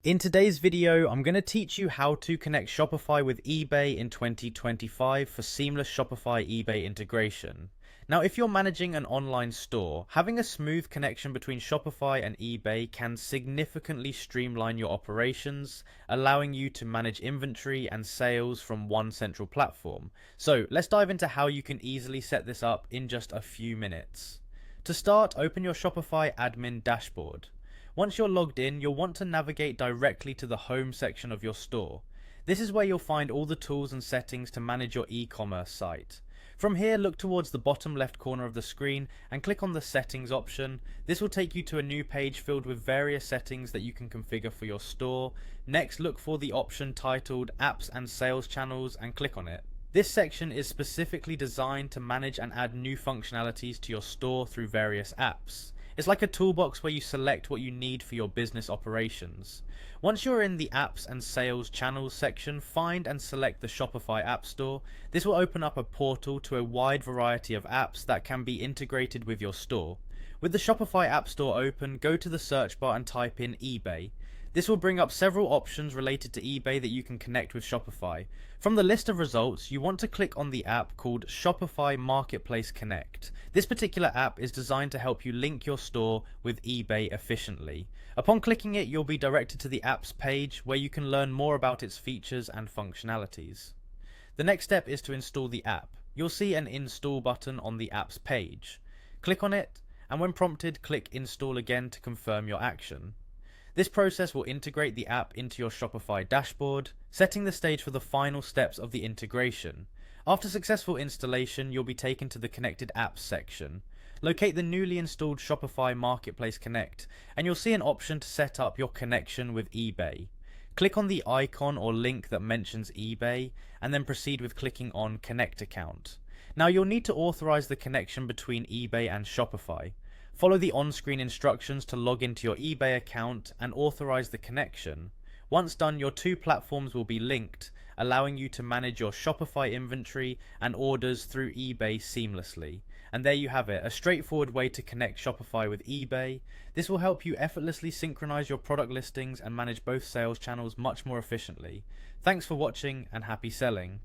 In today's video, I'm going to teach you how to connect Shopify with eBay in 2025 for seamless Shopify eBay integration. Now, if you're managing an online store, having a smooth connection between Shopify and eBay can significantly streamline your operations, allowing you to manage inventory and sales from one central platform. So, let's dive into how you can easily set this up in just a few minutes. To start, open your Shopify admin dashboard. Once you're logged in, you'll want to navigate directly to the home section of your store. This is where you'll find all the tools and settings to manage your e-commerce site. From here, look towards the bottom left corner of the screen and click on the settings option. This will take you to a new page filled with various settings that you can configure for your store. Next, look for the option titled Apps and Sales Channels and click on it. This section is specifically designed to manage and add new functionalities to your store through various apps. It's like a toolbox where you select what you need for your business operations. Once you're in the Apps and Sales Channels section, find and select the Shopify App Store. This will open up a portal to a wide variety of apps that can be integrated with your store. With the Shopify App Store open, go to the search bar and type in eBay. This will bring up several options related to eBay that you can connect with Shopify. From the list of results, you want to click on the app called Shopify Marketplace Connect. This particular app is designed to help you link your store with eBay efficiently. Upon clicking it, you'll be directed to the app's page where you can learn more about its features and functionalities. The next step is to install the app. You'll see an install button on the app's page. Click on it, and when prompted, click Install again to confirm your action. This process will integrate the app into your Shopify dashboard, setting the stage for the final steps of the integration. After successful installation, you'll be taken to the Connected Apps section. Locate the newly installed Shopify Marketplace Connect, and you'll see an option to set up your connection with eBay. Click on the icon or link that mentions eBay, and then proceed with clicking on Connect Account. Now you'll need to authorize the connection between eBay and Shopify. Follow the on-screen instructions to log into your eBay account and authorize the connection. Once done, your two platforms will be linked, allowing you to manage your Shopify inventory and orders through eBay seamlessly. And there you have it, a straightforward way to connect Shopify with eBay. This will help you effortlessly synchronize your product listings and manage both sales channels much more efficiently. Thanks for watching and happy selling.